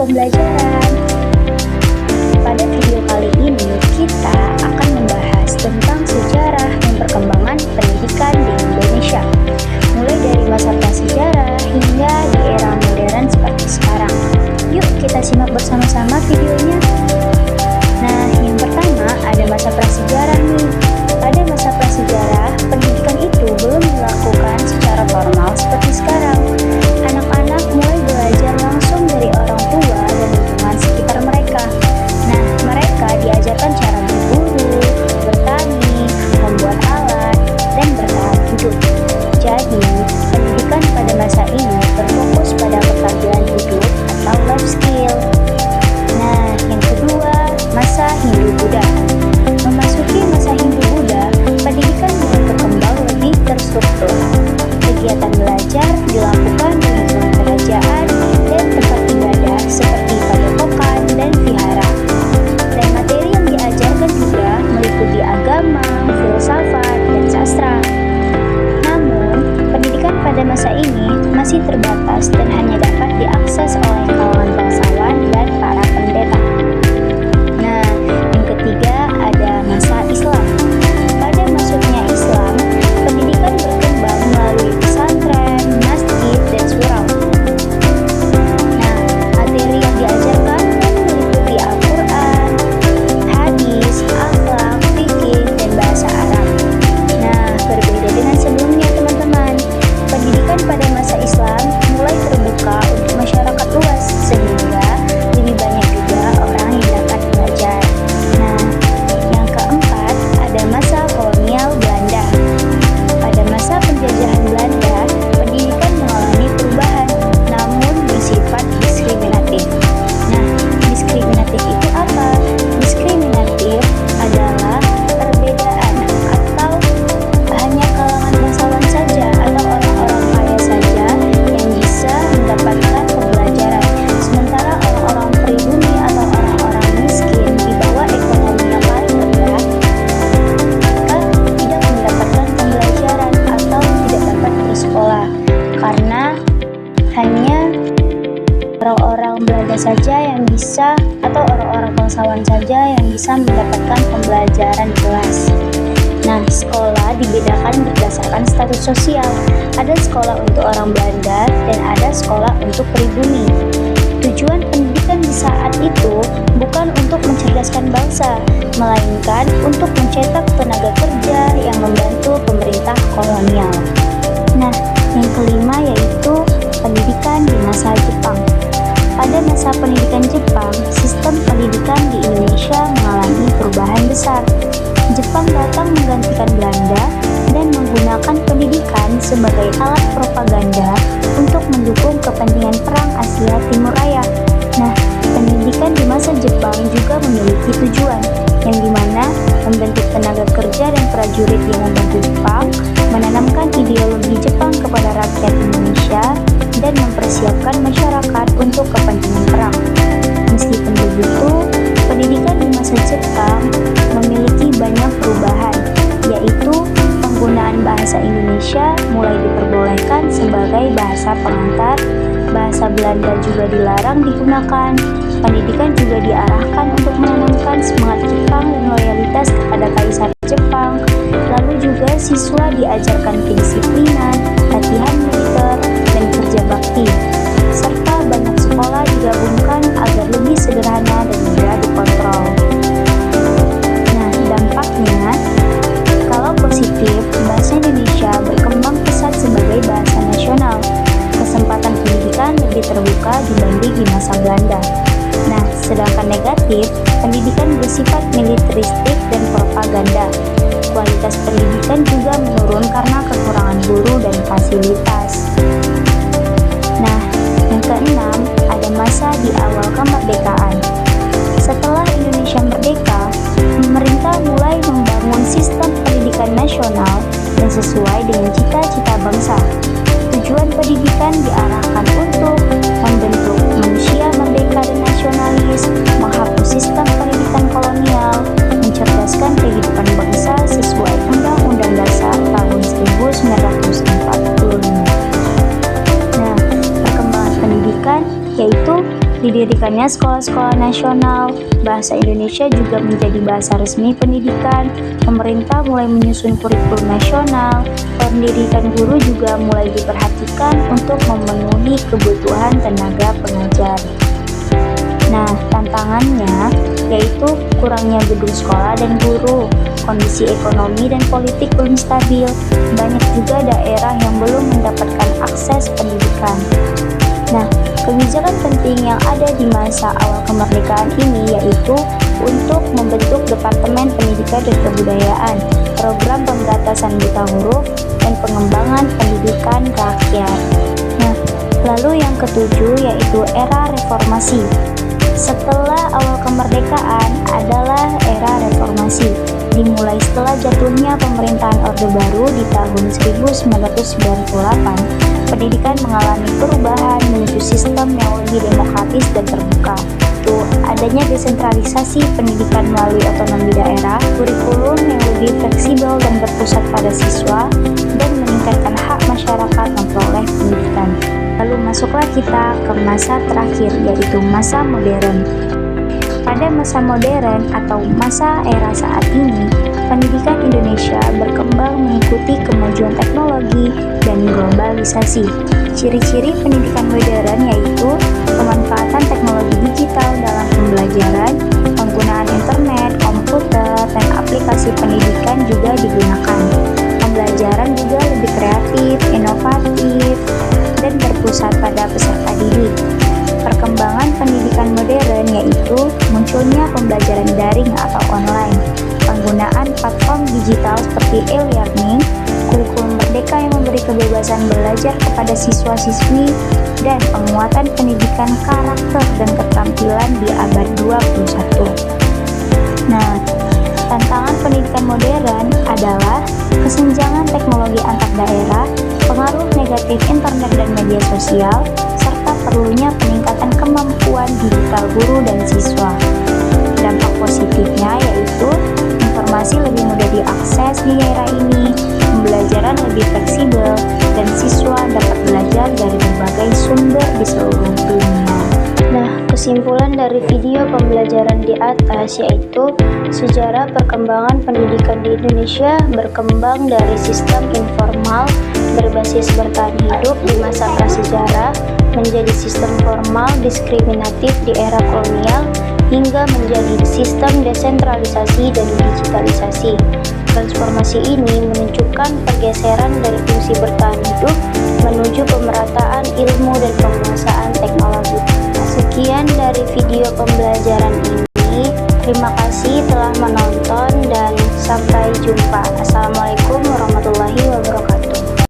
pembelajaran. Pada video kali ini, kita akan membahas tentang sejarah dan perkembangan pendidikan di Indonesia, mulai dari masa prasejarah hingga di era modern seperti sekarang. Yuk kita simak bersama-sama videonya. Nah, yang pertama ada masa prasejarah nih. Pada masa prasejarah, pendidikan itu belum dilakukan secara formal seperti sekarang. Anak-anak mulai belajar langsung dari orang tua dan lingkungan sekitar mereka. Nah, mereka diajarkan cara berburu, bertani, membuat alat, dan bertahan hidup. Jadi, pendidikan pada masa ini berfokus pada keterampilan hidup atau life skill. Nah, yang kedua, masa Hindu-Buddha. Memasuki masa Hindu-Buddha, pendidikan mulai berkembang lebih terstruktur. Kegiatan belajar dilakukan di lingkungan kerajaan dan tempat ibadah seperti padepokan dan vihara. Dan materi yang diajarkan juga meliputi agama, filsafat, dan sastra. Namun, pendidikan pada masa ini masih terbatas dan hanya dapat diakses oleh kalangan bangsawan dan para pendeta. Nah, yang ketiga ada masa Islam. Pada masuknya Islam, pendidikan berkembang melalui pesantren, masjid, dan surau. Nah, materi yang diajarkan meliputi Al-Quran, hadis, akhlak, fikih, dan bahasa Arab. Nah, berbeda dengan sebelumnya teman-teman, pendidikan pada masa Islam mulai terbuka untuk masyarakat luas, sehingga lebih banyak juga orang yang dapat belajar. Nah, yang keempat ada masa kolonial Belanda. Pada masa penjajahan Belanda, pendidikan mengalami perubahan, namun bersifat diskriminatif. Nah, diskriminatif itu apa? Diskriminatif adalah perbedaan atau hanya kalangan bangsawan saja atau orang-orang kaya saja yang bisa mendapatkan pembelajaran, sementara orang-orang pribumi atau orang-orang miskin di bawah ekonomi yang paling rendah mereka tidak mendapatkan pembelajaran atau tidak dapat bersekolah, karena hanya orang-orang Belanda saja yang bisa atau orang-orang bangsawan saja yang bisa mendapatkan pembelajaran di kelas. Nah, sekolah dibedakan berdasarkan status sosial. Ada sekolah untuk orang Belanda dan ada sekolah untuk pribumi. Tujuan pendidikan di saat itu bukan untuk mencerdaskan bangsa, melainkan untuk mencetak tenaga kerja yang membantu pemerintah kolonial. Nah, yang kelima yaitu pendidikan di masa Jepang. Pada masa pendidikan Jepang, sistem pendidikan di Indonesia mengalami perubahan besar. Jepang datang menggantikan Belanda dan menggunakan pendidikan sebagai alat propaganda untuk mendukung kepentingan Perang Asia Timur Raya. Nah, pendidikan di masa Jepang juga memiliki tujuan, yang dimana membentuk tenaga kerja dan prajurit yang membantu Jepang, menanamkan ideologi Jepang kepada rakyat Indonesia, dan mempersiapkan masyarakat untuk kepentingan perang. Meskipun begitu, pendidikan di masa Jepang memiliki banyak perubahan, yaitu penggunaan bahasa Indonesia mulai diperbolehkan sebagai bahasa pengantar, bahasa Belanda juga dilarang digunakan, pendidikan juga diarahkan untuk menanamkan semangat Jepang dan loyalitas kepada Kaisar Jepang, lalu juga siswa diajarkan kedisiplinan, latihan militer, dan kerja bakti, serta banyak sekolah digabungkan agar lebih sederhana dan mudah dikontrol. Nah, dampaknya, kalau positif, bahasa Indonesia berkembang pesat sebagai bahasa nasional. Kesempatan pendidikan lebih terbuka dibanding di masa Belanda. Nah, sedangkan negatif, pendidikan bersifat militeristik dan propaganda. Kualitas pendidikan juga menurun karena kekurangan guru dan fasilitas. Nah, yang keenam, ada masa di awal kemerdekaan. Setelah Indonesia merdeka, pemerintah mulai membangun sistem pendidikan nasional yang sesuai dengan cita-cita bangsa. Tujuan pendidikan diarahkan untuk membentuk manusia merdeka dan nasionalis, menghapus sistem pendidikan kolonial, mencerdaskan kehidupan bangsa sesuai Undang-Undang Dasar tahun 1945. Nah, perkembangan pendidikan yaitu di Didirikannya sekolah-sekolah nasional, bahasa Indonesia juga menjadi bahasa resmi pendidikan, pemerintah mulai menyusun kurikulum nasional, pendidikan guru juga mulai diperhatikan untuk memenuhi kebutuhan tenaga pengajar. Nah, tantangannya yaitu kurangnya gedung sekolah dan guru, kondisi ekonomi dan politik belum stabil, banyak juga daerah yang belum mendapatkan akses pendidikan. Nah, kebijakan penting yang ada di masa awal kemerdekaan ini yaitu untuk membentuk Departemen Pendidikan dan Kebudayaan, program pemberantasan buta huruf, dan pengembangan pendidikan rakyat. Nah, lalu yang ketujuh yaitu era reformasi. Setelah awal kemerdekaan adalah era reformasi, dimulai setelah jatuhnya pemerintahan Orde Baru di tahun 1998. Pendidikan mengalami perubahan menuju sistem yang lebih demokratis dan terbuka. Itu adanya desentralisasi pendidikan melalui otonomi daerah, kurikulum yang lebih fleksibel dan berpusat pada siswa, dan meningkatkan hak masyarakat memperoleh pendidikan. Lalu masuklah kita ke masa terakhir, yaitu masa modern. Pada masa modern atau masa era saat ini, pendidikan Indonesia berkembang mengikuti kemajuan teknologi dan globalisasi. Ciri-ciri pendidikan modern yaitu pemanfaatan teknologi digital dalam pembelajaran, penggunaan internet, komputer, dan aplikasi pendidikan juga digunakan. Pembelajaran juga lebih kreatif, inovatif, dan berpusat pada peserta didik. Perkembangan pendidikan modern yaitu munculnya pembelajaran daring atau online, penggunaan platform digital seperti e-learning, kurikulum merdeka yang memberi kebebasan belajar kepada siswa-siswi, dan penguatan pendidikan karakter dan keterampilan di abad 21. Nah, tantangan pendidikan modern adalah kesenjangan teknologi antar daerah, pengaruh negatif internet dan media sosial, serta perlunya peningkatan kemampuan digital guru dan siswa. Dampak positifnya yaitu informasi lebih mudah diakses di era ini, pembelajaran lebih fleksibel, dan siswa dapat belajar dari berbagai sumber di seluruh dunia. Nah, kesimpulan dari video pembelajaran di atas yaitu sejarah perkembangan pendidikan di Indonesia berkembang dari sistem informal berbasis bertahan hidup di masa prasejarah menjadi sistem formal diskriminatif di era kolonial hingga menjadi sistem desentralisasi dan digitalisasi. Transformasi ini menunjukkan pergeseran dari fungsi bertahan hidup menuju pemerataan ilmu dan penguasaan teknologi. Sekian dari video pembelajaran ini. Terima kasih telah menonton dan sampai jumpa. Assalamualaikum.